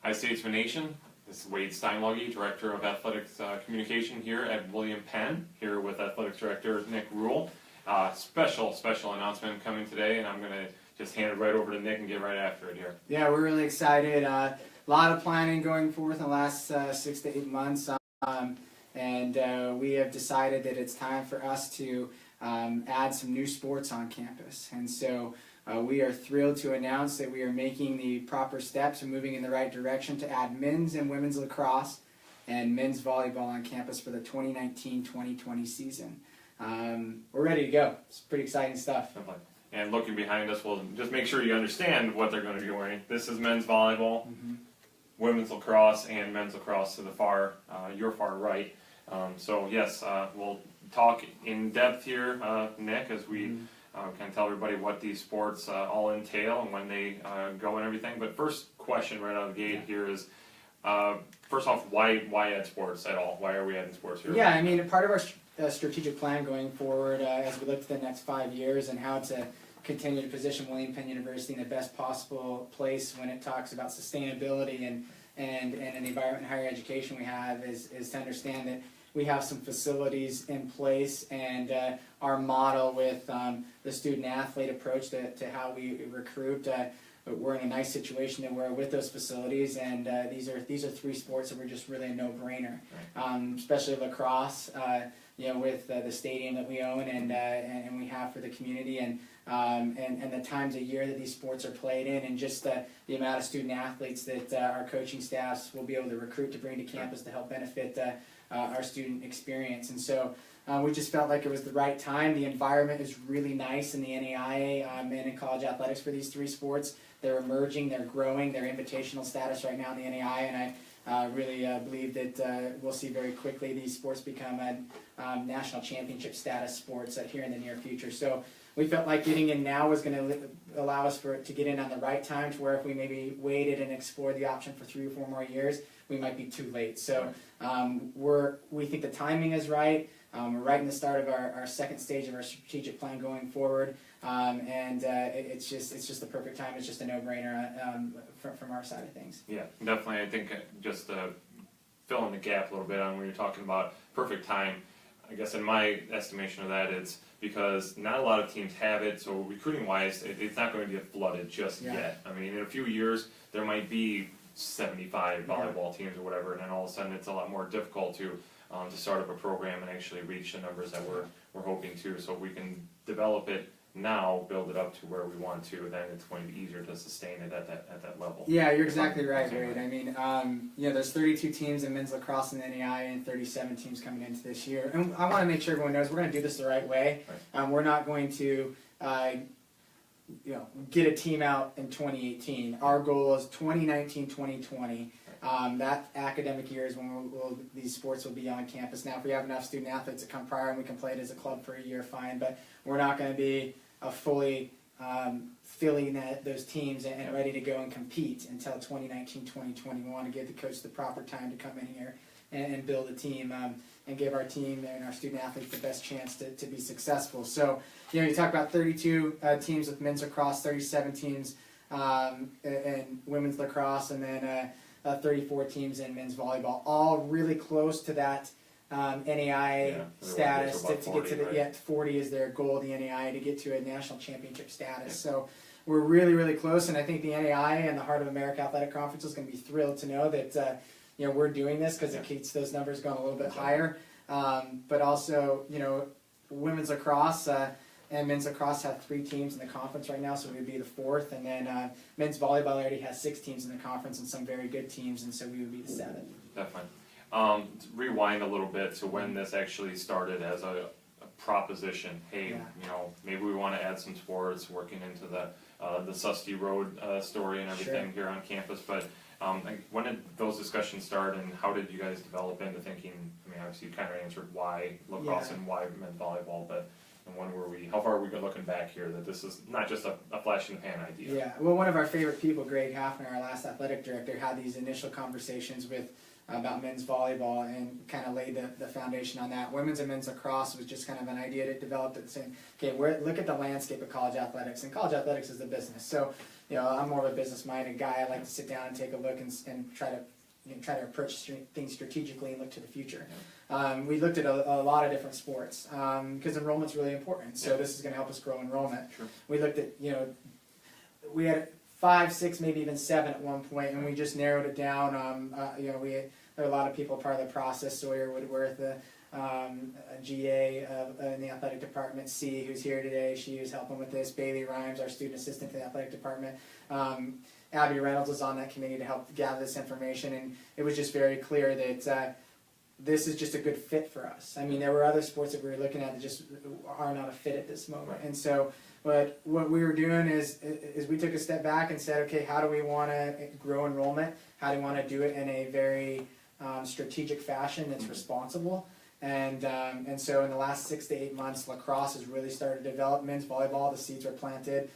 Hi Statesman Nation, this is Wade Steinluggy, Director of Athletics Communication here at William Penn, here with Athletics Director Nik Rule. Special announcement coming today, and I'm going to just hand it right over to Nick and get right after it here. Yeah, we're really excited. A lot of planning going forth in the last 6 to 8 months, and we have decided that it's time for us to add some new sports on campus. And so we are thrilled to announce that we are making the proper steps and moving in the right direction to add men's and women's lacrosse and men's volleyball on campus for the 2019-2020 season. We're ready to go. It's pretty exciting stuff. Definitely. And looking behind us, we'll just make sure you understand what they're going to be wearing. This is men's volleyball, women's lacrosse, and men's lacrosse to the your far right. So yes, we'll talk in depth here, Nick, as we kind of tell everybody what these sports all entail and when they go and everything. But first question right out of the gate here is, first off, why add sports at all? Why are we adding sports here? Yeah, I mean, part of our strategic plan going forward as we look to the next 5 years and how to continue to position William Penn University in the best possible place when it talks about sustainability and the environment and higher education we have is to understand that we have some facilities in place, and our model with the student-athlete approach to how we recruit, we're in a nice situation that we're with those facilities, and these are three sports that were just really a no-brainer, especially lacrosse, with the stadium that we own and we have for the community, and the times of year that these sports are played in, and just the amount of student-athletes that our coaching staffs will be able to recruit to bring to campus to help benefit our student experience. And so we just felt like it was the right time. The environment is really nice in the NAIA and in college athletics for these three sports. They're emerging, they're growing, they're invitational status right now in the NAIA, and I really believe that we'll see very quickly these sports become national championship status sports here in the near future. So we felt like getting in now was going to allow us to get in on the right time, to where if we maybe waited and explored the option for 3 or 4 more years, we might be too late. So we think the timing is right. We're right in the start of our second stage of our strategic plan going forward, and it's just the perfect time. It's just a no-brainer from our side of things. Yeah, definitely. I think just fill in the gap a little bit on when you're talking about perfect time. I guess in my estimation of that, it's because not a lot of teams have it, so recruiting-wise, it's not going to get flooded just yet. I mean, in a few years, there might be 75 volleyball teams or whatever, and then all of a sudden it's a lot more difficult to start up a program and actually reach the numbers that we're hoping to. So if we can develop it now, build it up to where we want to, then it's going to be easier to sustain it at that level. Yeah, you're exactly right, Wade. I mean, there's 32 teams in men's lacrosse in the NAIA and 37 teams coming into this year. And I want to make sure everyone knows we're going to do this the right way. We're not going to get a team out in 2018. Our goal is 2019-2020. That academic year is when these sports will be on campus. Now, if we have enough student athletes that come prior and we can play it as a club for a year, fine. But we're not going to be fully filling those teams and ready to go and compete until 2019-2021 to give the coach the proper time to come in here and build a team and give our team and our student athletes the best chance to be successful. So, you talk about 32 teams with men's lacrosse, 37 teams in women's lacrosse, and then 34 teams in men's volleyball, all really close to that NAIA status to 40, get to the 40 is their goal, the NAIA, to get to a national championship status. So we're really close, and I think the NAIA and the Heart of America Athletic Conference is going to be thrilled to know that we're doing this, because it keeps those numbers going a little bit higher. But also, women's lacrosse and men's lacrosse have 3 teams in the conference right now, so we would be the 4th. And then men's volleyball already has 6 teams in the conference and some very good teams, and so we would be the 7th. Definitely. Rewind a little bit to when this actually started as a proposition. Hey, maybe we want to add some sports, working into the Susty Road story and everything here on campus. But when did those discussions start, and how did you guys develop into thinking? I mean, obviously you kind of answered why lacrosse and why men's volleyball, but when were we? How far are we looking back here that this is not just a flash in the pan idea? Yeah. Well, one of our favorite people, Greg Hafner, our last athletic director, had these initial conversations about men's volleyball and kind of laid the foundation on that. Women's and men's lacrosse was just kind of an idea that developed at the same. Okay, look at the landscape of college athletics, and college athletics is the business. So I'm more of a business-minded guy. I like to sit down and take a look and try to approach things strategically and look to the future. We looked at a lot of different sports because enrollment's really important. So this is going to help us grow enrollment. Sure. We looked at, we had 5, 6, maybe even 7 at one point, and we just narrowed it down. There are a lot of people part of the process. Sawyer Woodworth, a GA in the athletic department, C, who's here today, she was helping with this. Bailey Rhymes, our student assistant to the athletic department. Abby Reynolds was on that committee to help gather this information, and it was just very clear that this is just a good fit for us. I mean, there were other sports that we were looking at that just are not a fit at this moment. And so what we were doing is we took a step back and said, okay, how do we want to grow enrollment? How do we want to do it in a very strategic fashion that's responsible? And so in the last 6 to 8 months, lacrosse has really started to develop. Men's volleyball, the seeds are planted.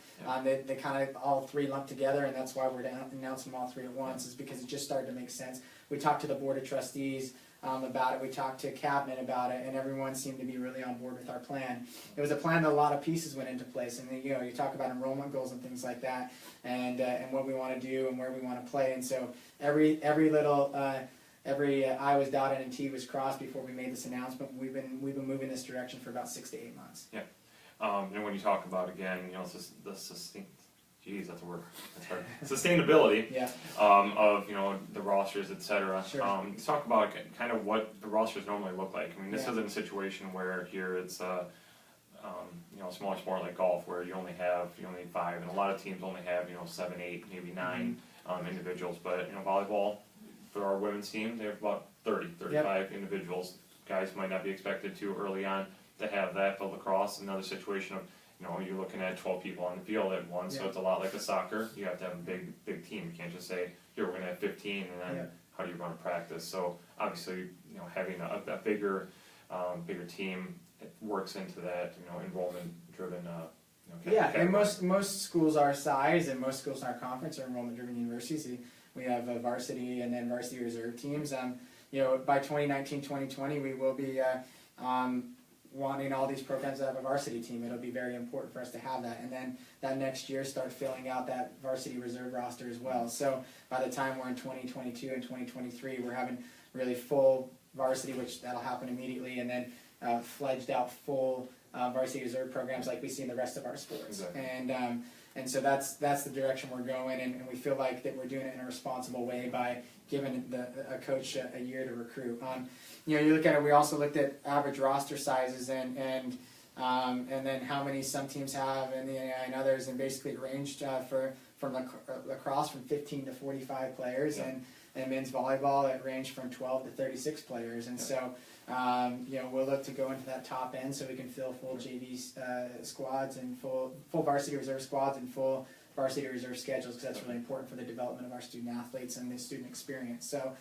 They kind of all three lumped together, and that's why we're announcing them all three at once, is because it just started to make sense. We talked to the board of trustees about it. We talked to cabinet about it, and everyone seemed to be really on board with our plan. It was a plan that a lot of pieces went into place, and you talk about enrollment goals and things like that, and what we want to do and where we want to play. And so every little every I was dotted and T was crossed before we made this announcement. We've been moving this direction for about 6 to 8 months. Yeah, and when you talk about again, the that's a word. That's hard. Sustainability. Yeah. Of the rosters, etc. Sure. Let's talk about kind of what the rosters normally look like. I mean, this isn't a situation where here it's a smaller sport like golf where you only need 5, and a lot of teams only have 7, 8, maybe 9 individuals. But volleyball, for our women's team, they have about 30, 35 individuals. Guys might not be expected to early on to have that, but lacrosse, another situation of you're looking at 12 people on the field at once, so it's a lot like a soccer. You have to have a big team. You can't just say, here, we're going to have 15, and then how do you run a practice? So obviously, having a bigger team, it works into that, enrollment-driven. And most schools our size and most schools in our conference are enrollment-driven universities. We have a varsity and then varsity reserve teams. By 2019, 2020, we will be wanting all these programs to have a varsity team. It'll be very important for us to have that, and then that next year start filling out that varsity reserve roster as well. So by the time we're in 2022 and 2023, we're having really full varsity, which that'll happen immediately, and then fledged out full varsity reserve programs like we see in the rest of our sports. Exactly. And so that's the direction we're going, and we feel like that we're doing it in a responsible way by giving a coach a year to recruit. You look at it. We also looked at average roster sizes and then how many some teams have in the NAI and others, and basically it ranged from lacrosse from 15 to 45 players, and men's volleyball it ranged from 12 to 36 players, and so we'll look to go into that top end so we can fill full JV squads and full varsity reserve squads and full varsity reserve schedules, because that's really important for the development of our student athletes and the student experience. So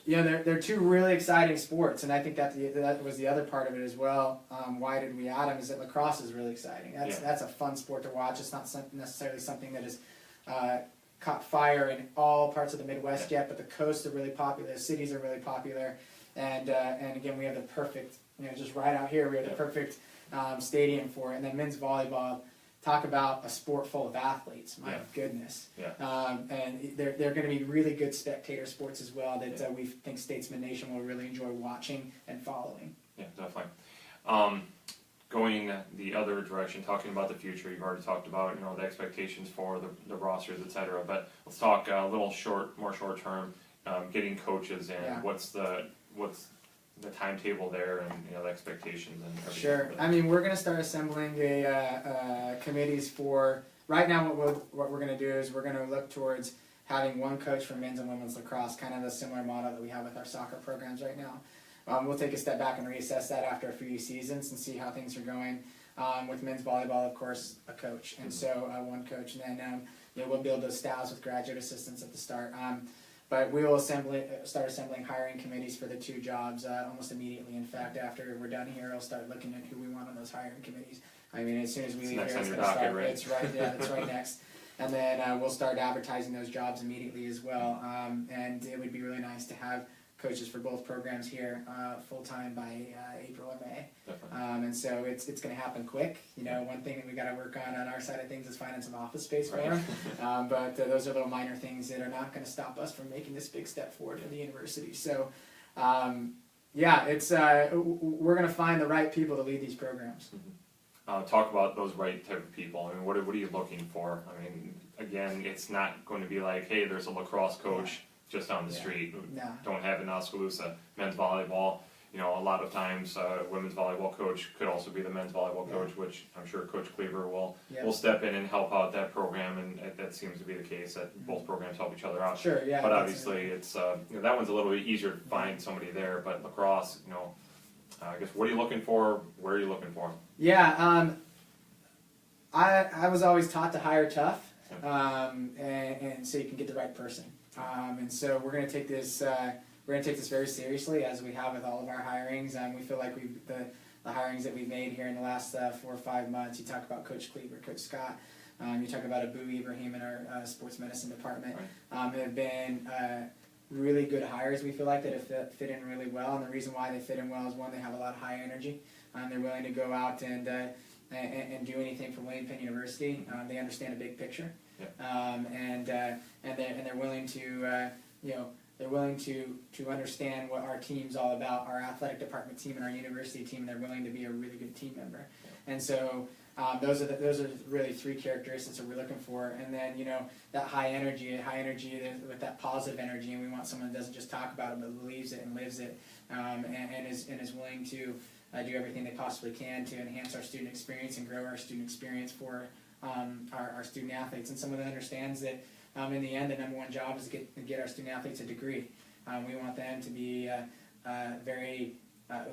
they're two really exciting sports, and I think that was the other part of it as well. Why did we add them? Is that lacrosse is really exciting. That's a fun sport to watch. It's not necessarily something that has caught fire in all parts of the Midwest yet, but the coasts are really popular. The cities are really popular, and again, we have the perfect, just right out here, we have the perfect stadium for it. And then men's volleyball. Talk about a sport full of athletes. My goodness. And they're going to be really good spectator sports as well that we think Statesman Nation will really enjoy watching and following. Yeah, definitely. Going the other direction, talking about the future, you've already talked about the expectations for the rosters, etc. But let's talk a little more short term, getting coaches in. What's the timetable there, and the expectations and everything? Sure. I mean, we're going to start assembling committees for. Right now, what we're going to do is we're going to look towards having one coach for men's and women's lacrosse, kind of a similar model that we have with our soccer programs right now. We'll take a step back and reassess that after a few seasons and see how things are going. With men's volleyball, of course, a coach, and so one coach, and then we'll build those staffs with graduate assistants at the start. But we will start assembling hiring committees for the 2 jobs almost immediately. In fact, after we're done here, I'll start looking at who we want on those hiring committees. I mean, as soon as we leave here, it's going to start. Right? It's right. Yeah, it's right next. And then we'll start advertising those jobs immediately as well. And it would be really nice to have coaches for both programs here full time by April or May. Definitely. And so it's going to happen quick. You know, one thing that we got to work on our side of things is finding some office space for them. But those are little minor things that are not going to stop us from making this big step forward for the university. So, yeah, it's we're going to find the right people to lead these programs. Talk about those right type of people. I mean, what are you looking for? I mean, again, it's not going to be like, hey, there's a lacrosse coach just down the street. No. Don't have it in Oskaloosa. Men's volleyball, you know, a lot of times women's volleyball coach could also be the men's volleyball coach, which I'm sure Coach Cleaver will step in and help out that program, and that seems to be the case that both programs help each other out. Sure, yeah. But obviously, it's you know, that one's a little bit easier to find somebody there. But lacrosse, you know, I guess what are you looking for? Where are you looking for? Yeah, I was always taught to hire tough, and so you can get the right person. And so we're going to take this very seriously, as we have with all of our hirings. We feel like the hirings that we've made here in the last 4 or 5 months. You talk about Coach Cleaver, Coach Scott. You talk about Abu Ibrahim in our sports medicine department. Have been really good hires. We feel like that have fit in really well, and the reason why they fit in well is, one, they have a lot of high energy. They're willing to go out and do anything for William Penn University. They understand a big picture, and they're willing to they're willing to understand what our team's all about, our athletic department team and our university team, and they're willing to be a really good team member. And so those are really 3 characteristics that we're looking for. And then, you know, that high energy with that positive energy, and we want someone that doesn't just talk about it but believes it and lives it, and is willing to do everything they possibly can to enhance our student experience and grow our student experience for our student athletes. And someone that understands that in the end, the number one job is to get our student athletes a degree. We want them to be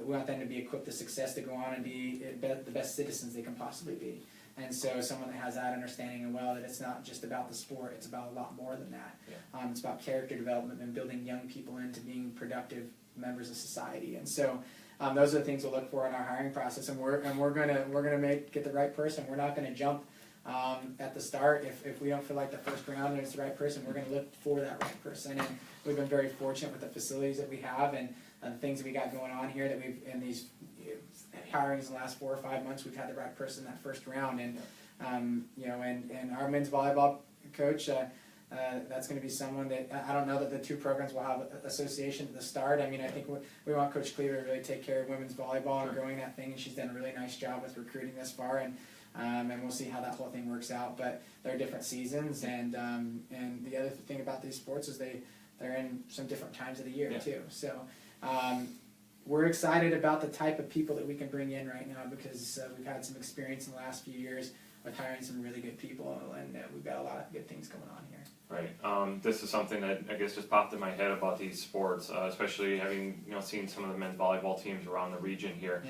we want them to be equipped with success to go on and be the best citizens they can possibly be. And so someone that has that understanding and that it's not just about the sport, it's about a lot more than that. It's about character development and building young people into being productive members of society. And so those are the things we'll look for in our hiring process. And we're gonna get the right person. We're not gonna jump at the start. If we don't feel like the first round is the right person, we're going to look for that right person. And we've been very fortunate with the facilities that we have and the things that we got going on here, that we've, in these hirings in the last 4 or 5 months, we've had the right person that first round. And you know, and our men's volleyball coach, that's going to be someone that, I don't know that the 2 programs will have association at the start. I mean, I think we want Coach Cleaver to really take care of women's volleyball and growing that thing, and she's done a really nice job with recruiting this far. And we'll see how that whole thing works out. But there are different seasons, and the other thing about these sports is they're in some different times of the year too. So we're excited about the type of people that we can bring in right now, because we've had some experience in the last few years with hiring some really good people, and we've got a lot of good things going on here. Right. This is something that I guess just popped in my head about these sports, especially having seen some of the men's volleyball teams around the region here.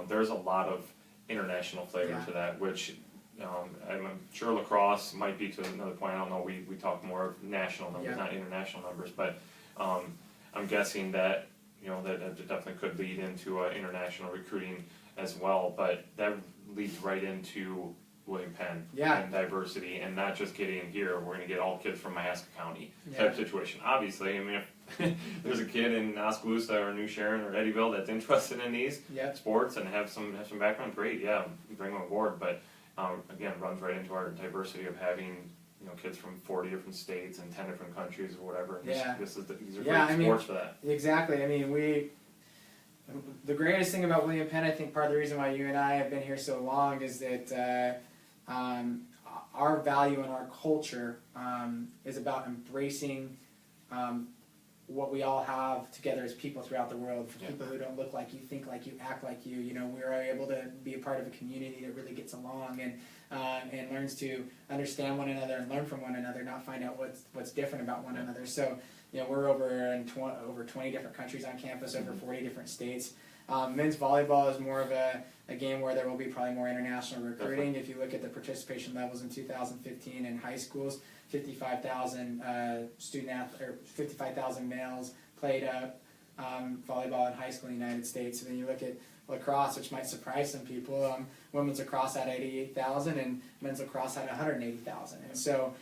There's a lot of international flavor to that, which I'm sure lacrosse might be to another point. I don't know. We talk more of national numbers, not international numbers, but I'm guessing that that definitely could lead into international recruiting as well. But that leads right into William Penn and diversity, and not just getting here. We're going to get all kids from Iosca County type situation. Obviously, I mean, if there's a kid in Oskaloosa or New Sharon or Eddyville that's interested in these sports and have some background, great, bring them aboard. But again, runs right into our diversity of having kids from 40 different states and 10 different countries or whatever. These are great sports for that. Exactly. I mean, the greatest thing about William Penn, I think part of the reason why you and I have been here so long, is that our value and our culture is about embracing what we all have together as people throughout the world. For people who don't look like you, think like you, act like you, we are able to be a part of a community that really gets along and learns to understand one another and learn from one another, not find out what's different about one another. So we're over 20 different countries on campus, over 40 different states. Men's volleyball is more of a game where there will be probably more international recruiting. If you look at the participation levels in 2015 in high schools, 55,000 55,000 males played volleyball in high school in the United States. And then you look at lacrosse, which might surprise some people. Women's lacrosse had 88,000 and men's lacrosse had 180,000. And so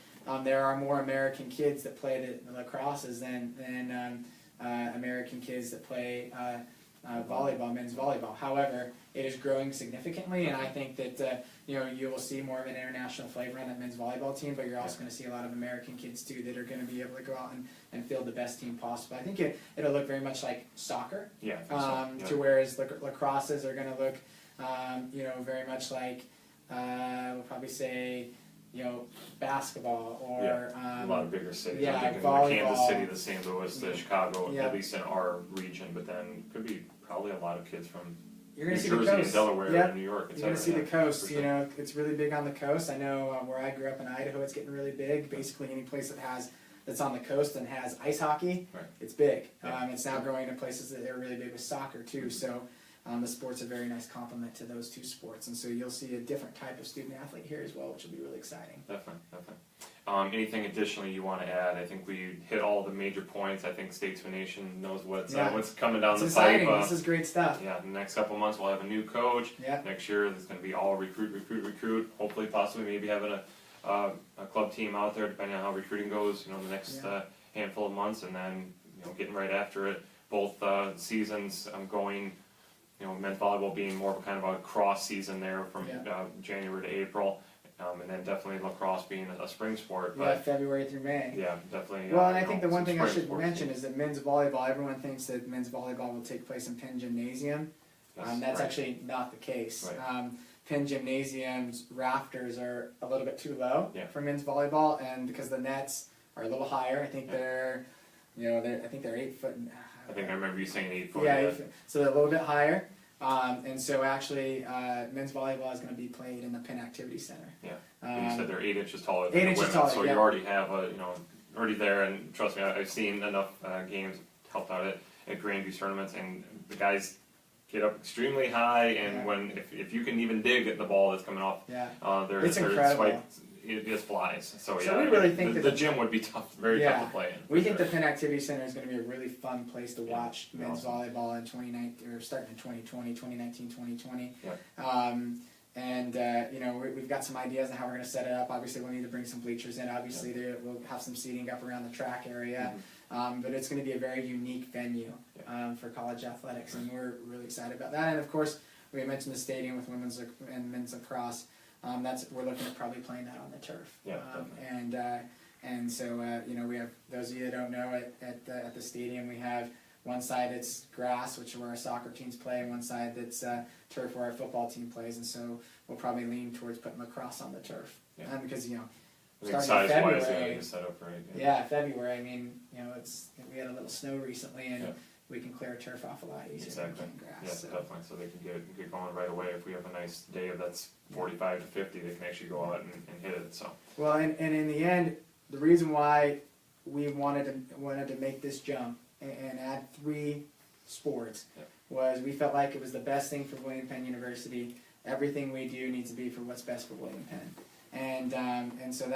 there are more American kids that play the lacrosses than American kids that play volleyball, men's volleyball. However, it is growing significantly, and I think that you will see more of an international flavor on that men's volleyball team, but you're also going to see a lot of American kids too that are going to be able to go out and field the best team possible. I think it'll look very much like soccer, to whereas lacrosses are going to look very much like we'll probably say basketball or a lot of bigger cities. Yeah, I'm thinking volleyball. The Kansas City, the St. Louis, the Chicago, at least in our region, but then could be probably a lot of kids from You're going to see New the Jersey, coast. and Delaware, and New York, etc. You're going to see the coast. Sure. It's really big on the coast. I know where I grew up in Idaho, it's getting really big. Basically, any place that's on the coast and has ice hockey, it's big. Yeah. It's now growing to places that are really big with soccer too. So the sport's a very nice complement to those two sports, and so you'll see a different type of student athlete here as well, which will be really exciting. Definitely. Anything additionally you want to add? I think we hit all the major points. I think Statesman Nation knows what's coming down the pipe. This is great stuff. Yeah, in the next couple months we'll have a new coach. Yeah. Next year it's going to be all recruit. Hopefully, possibly, maybe having a club team out there, depending on how recruiting goes. The next handful of months, and then getting right after it. Both seasons going. Men's volleyball being more of a kind of a cross season there from January to April. And then definitely lacrosse being a spring sport. But February through May. Yeah, definitely. Well, and I think the one thing I should mention is that men's volleyball, everyone thinks that men's volleyball will take place in Penn Gymnasium. That's actually not the case. Right. Penn Gymnasium's rafters are a little bit too low for men's volleyball, and because the nets are a little higher, I think they're 8 foot. I think I remember you saying 8 foot. Yeah, 8 foot. So they're a little bit higher. And so actually, men's volleyball is going to be played in the Penn Activity Center. Yeah, you said they're 8 inches taller than 8 the inches women, taller, so you already have already there. And trust me, I've seen enough games helped out at Grandview's tournaments, and the guys get up extremely high, and if you can even dig at the ball that's coming off, it's incredible. It just flies. So we really think the gym would be tough, very tough to play in. We think the Penn Activity Center is going to be a really fun place to watch men's volleyball in 2019, or starting in 2020, 2019, 2020. We've got some ideas on how we're going to set it up. Obviously, we'll need to bring some bleachers in. Obviously, we'll have some seating up around the track area. But it's going to be a very unique venue for college athletics, and we're really excited about that. And of course, we mentioned the stadium with women's and men's lacrosse. We're looking at probably playing that on the turf. And so we have, those of you that don't know, at the stadium we have one side that's grass, which is where our soccer teams play, and one side that's turf where our football team plays. And so we'll probably lean towards putting lacrosse on the turf, because starting in February, February. I mean, we had a little snow recently, and we can clear turf off a lot easier than we can grass. Definitely. So they can get going right away. If we have a nice day that's 45 to 50, they can actually go out and hit it. So and in the end, the reason why we wanted to make this jump and add 3 sports was we felt like it was the best thing for William Penn University. Everything we do needs to be for what's best for William Penn. And so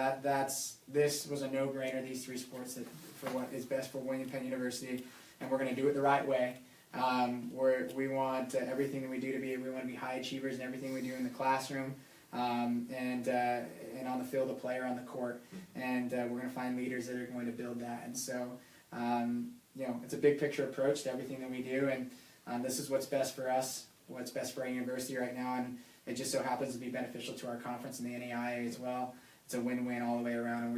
this was a no-brainer. These 3 sports for what is best for William Penn University. And we're going to do it the right way. We want everything that we do we want to be high achievers in everything we do in the classroom, and on the field of play or on the court. And we're going to find leaders that are going to build that. And so, it's a big picture approach to everything that we do. And this is what's best for us, what's best for our university right now. And it just so happens to be beneficial to our conference and the NAIA as well. It's a win-win all the way around, and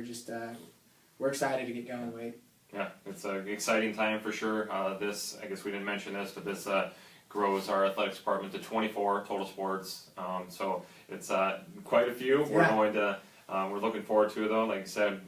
we're excited to get going, Wade. Yeah, it's an exciting time for sure. I guess we didn't mention this, but this grows our athletics department to 24 total sports. So it's quite a few. We're looking forward to it though. Like I said,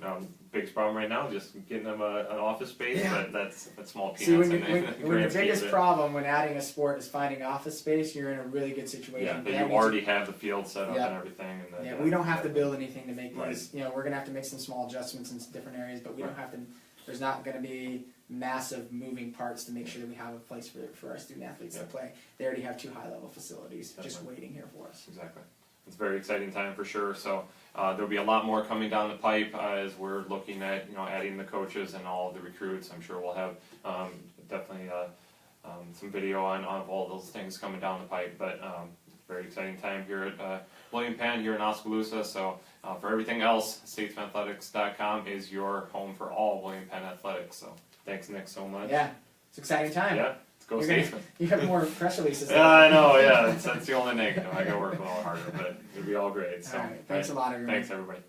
biggest problem right now is just getting them an office space, but that's small peanuts. See, when the biggest problem when adding a sport is finding office space, you're in a really good situation. Yeah, but you already have the field set up and everything. And we don't have to build anything to make these. We're going to have to make some small adjustments in different areas, but we don't have to. There's not going to be massive moving parts to make sure that we have a place for our student athletes to play. They already have 2 high-level facilities just waiting here for us. Exactly. It's a very exciting time for sure. So there'll be a lot more coming down the pipe as we're looking at adding the coaches and all of the recruits. I'm sure we'll have definitely some video on all those things coming down the pipe. But very exciting time here at William Penn here in Oskaloosa. So For everything else, statesmanathletics.com is your home for all William Penn athletics. So thanks, Nick, so much. Yeah, it's an exciting time. Yeah, let's go Statesman. You have more press releases. Yeah, I know. Yeah, that's the only negative. I got to work a little harder, but it'll be all great. So all right, thanks a lot, everyone. Thanks, everybody.